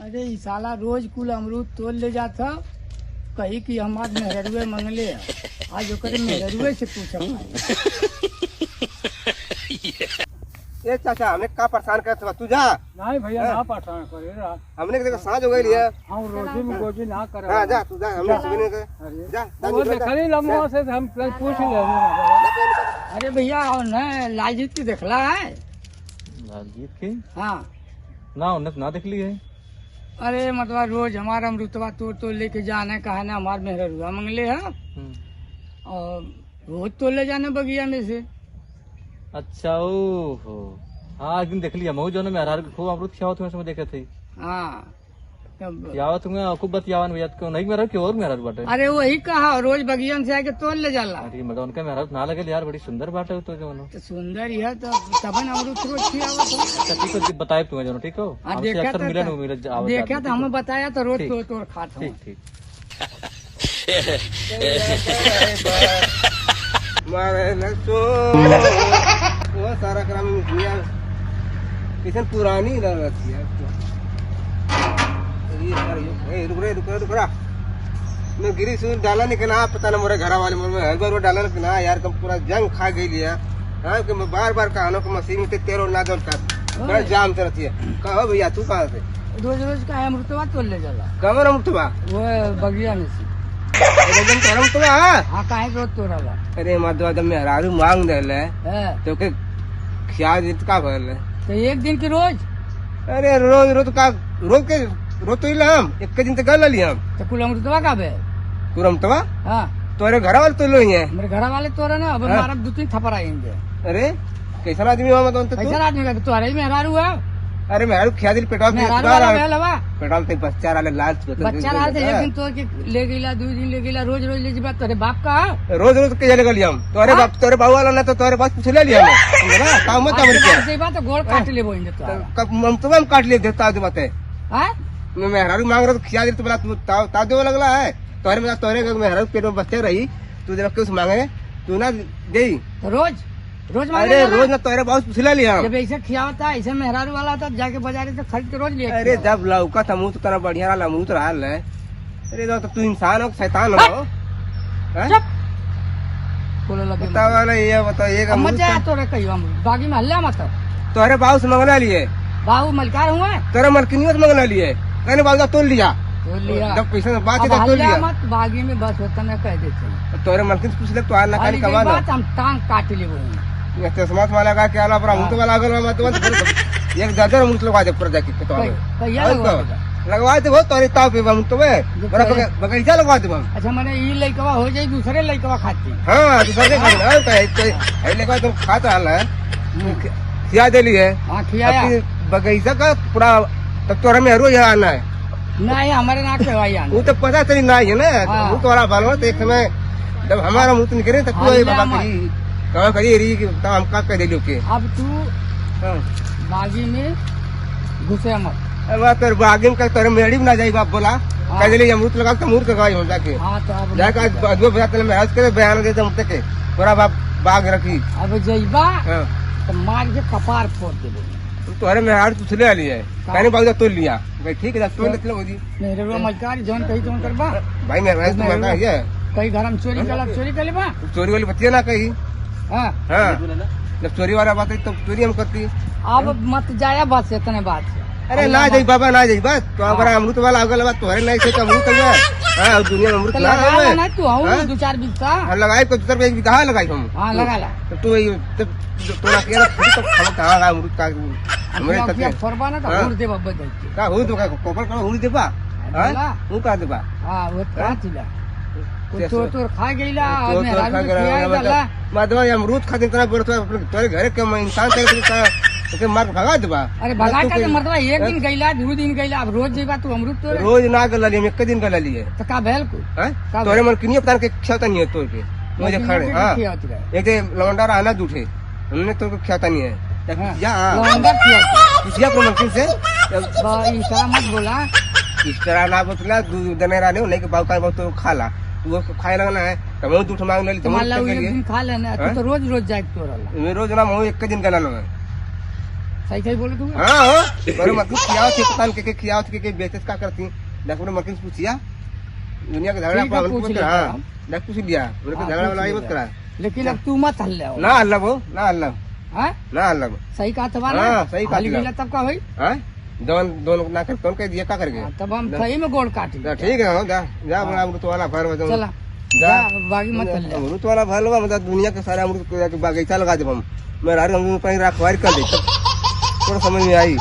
अरे ई साला रोज कुल अमरूद तोड़ ले जाता कही कि हमार मेहरुए मंगले है। आज ओकरे मेहरुए से पूछा ए चाचा हमने का परेशान करत बा तू जा। नहीं भैया ना परेशान करे हमने देखो साँझ हो गई है। हम रोजी में गोजी ना करे। हां जा तू जा हमने सुबह के जा वो देखली लम्बो से हम पूछ ले। अरे भैया न लालजीत की देखला है। लालजीत की हाँ ना उन्हें ना देख ली है। अरे मतलब रोज हमारा अमृतवा तोड़ लेके जाने का है ना हमारे मेहरुआ मंगले है और रोज तोड़ ले जाने बगिया में से। अच्छा ओहो हाँ एक दिन देख लिया मऊ जो ना मेहरार खूब अमरूद खियावा तुम्हें समय देखे थे। हाँ खियावा तुम्हें खूब बतियावन भैया क्यों नहीं मेहरार क्यों और मेहरार बाटे। अरे वही कहा रोज बगिया से आके तोड़ ले जाला। अरे मगर उनका मेहरार ना लगे यार बड़ी सुंदर बाटे तो जो तो सुंदर ही है तो तबन अमरूद रोज खियावा तो। अच्छा ठीक है बताए तुम्हें जो ठीक हो हमसे अक्सर मिले ना मिले देखा तो हमें बताया तो रोज तोड़ खाता हूँ। ठीक मारे लसो वो सारा काम दुनिया किसन पुरानी ना रहती है। ये रुक रहा मैं गिरी सूर डाला नहीं कि ना पता ना मेरे घर वाले में हर बार वो डाला कि ना यार तुम पूरा जंग खा गई लिया। हाँ कि मैं बार बार कहानों को मशीन में तेरो ना दौड़ का बड़ा जाम से रहती है। कहो भैया तू कहाँ से रोज रोज का अमृतवा तोड़ ले जाला। कमर अमृतवा वो बगिया में से अमृतवा। हाँ काहे रोज तोड़ा बा। अरे मधुआ जब मैं हरारू मांग दे तो के ख्याल जीत का भर तो एक दिन की रोज। अरे रोज रोज का रोज तो हम एक दिन तक गल ली हम तो कुल अमृतवा का बे तुरंतवा। हाँ तोरे घर वाले तो लो ही है। मेरे घर वाले तोड़ा ना अब हमारा दो तीन थप्पड़ आएंगे। अरे कैसा आदमी हुआ मतलब तू। कैसा आदमी का तुम्हारे ही मेहरारू है। अरे मैं ख्याल पेटा पेटा ते बच्चा वाले लाल बच्चा लाल थे एक दिन तो ले गईला दो दिन ले गईला रोज रोज ले जी बात तोरे बाप का रोज रोज के ले हम तोरे बाप तोरे बाबू वाला ना तो तोरे बाप पूछ ले लिया हम ना काम मत हमरे बात तो गोड़ काट ले बोइंगे तो कब हम तो काट ले देता आज बात है। हां मैं मेहरारू मांग रहा तो ख्याल तो बोला तू ता दे लगला है तोरे में तोरे मेहरारू पेट में बच्चे रही तू जब कुछ मांगे तू ना दे तो रोज रोज अरे रोज ना तोरे बहुत पूछ लिया जब ऐसे खियावता ऐसे मेहरारू वाला था जाके बाजार से खरीद के रोज ले। अरे जब लौका था मुंह तो तेरा बढ़िया रहा मुंह तो रहा है। अरे तो तू इंसान हो शैतान हो। बोलो लगे बता वाला ये बता ये का मजा तोरे कहियो हम बागी में हल्ला मत तोरे बाबू से मंगला लिए बाबू मलकार हुआ तोरे मलकिनियों से मंगला लिए कहने बाबू तोड़ लिया जब पैसे में बात है तोड़ लिया मत बागी में बस होता ना कह देते तोरे मलकिन से पूछ ले तो आ ना खाली कमा बात हम टांग काट ले वो ये चश्मा वाला का क्या ला पर मुंह तो वाला अगल मत एक दादर मुंह लगा दे पर जाके तो लगवा दे वो तोरे ताव पे हम तो बड़ा बगीचा लगवा दे हम। अच्छा मैंने ये लइकवा हो जाए दूसरे लइकवा खाती। हां दूसरे खाते है लइकवा तुम खाता है खिया दे लिए। हां खियाया बगीचा का पूरा तब तोरा में रोज आना है। नहीं हमारे ना कहवाई वो तो पता चली ना है ना वो तोरा बाल में एक समय जब हमारा मुंह तो निकले तो कोई बाबा करी कहाँ करी रही कि हम का कह दे के अब तू बागी में घुसे मत। अब तेरे बागी में तेरे मेड़ी में ना जाई बाप बोला कह दे अमरूद लगा तो अमरूद का हम जाके जाके अदबो बजा तेरे में हंस के बयान दे दम तक पूरा बाग रखी। अब जइबा तो मार के कपार फोड़ दे तोरे में हार तुझ ले ली है कहने बाबू तोड़ लिया भाई ठीक है तोड़ लेते लोग जी मेरे रो मलकार जोन कही जोन करबा भाई मैं वैसे तो मरना है कई घर में चोरी कर लेबा चोरी वाली बच्चे ना कही। हाँ जब चोरी वाला बात है तो चोरी हम करती। अब मत जाया बात से इतने बात से अरे ना जाई बाबा ना जाई बात तो हमारा अमृत वाला अगल बात तोहरे नहीं से अमृत है। हां दुनिया में अमृत लगा ना तू हूं दो चार बीघा लगाई को दूसर पे एक बीघा लगाई हम। हां लगा ला तो तू तोरा के तो खबर कहां का अमृत का हमरे तक फरबा ना तो हुर दे बाबा जाई का हुर तो का कोपर का हुर देबा। हां वो का देबा। हां वो का थिला तो खा गईला मेरा खिया माधवा अमरूद खातिर इतना बड़ता तोरे घरे के इंसान तेरे मार भगा देबा। अरे भगा के मरदवा एक दिन गईला दो दिन गईला अब रोज जेबा तू अमरूद तो रोज ना गल ली एक दिन गल लिए तो का भेल को तोरे मन किनियो पता के खियाता नहीं है तोर के मुझे खड़े। हां एक दे लौंडा आना दूठे हमने तो खियाता नहीं है जा लौंडा खियाता पूछिया को मलकिन से इशारा मत बोला इस तरह ना बतला दूध देने रहने नहीं के बाबू का तो खाला वो खाए लगना है तो मैं दूठ मांग ले तो खा लेना तो रोज रोज जाए तो मैं रोज ना मैं एक दिन गला ना सही सही बोले तू हाँ हो पर मतलब खियाओ थे पता नहीं के खियाओ थे के बेचत का करती डॉक्टर मक्खी से पूछिया दुनिया के झगड़ा ठीक है, पर पूछ मत लिया। हाँ डॉक्टर पूछ लिया उनके हाँ, झगड़ा पूछ वाला लिया। मत करा लेकिन अब तू मत हल्ले हो ना अल्लाह वो ना अल्लाह हाँ ना अल्लाह सही कहा था हाँ, सही कहा खाली था। मिला तब का भाई हाँ दोनों ना कर कौन कह दिया क्या करके तब हम सही में गोड़ काट जा, ठीक है हो जा जा बड़ा अमृत वाला भर बजाओ चला जा। जा बागी मत हल्ले अमृत वाला भर लगा मतलब दुनिया के सारे अमृत के बगीचा लगा दे हम मैं कहीं रखवारी कर दे थोड़ा समझ में आई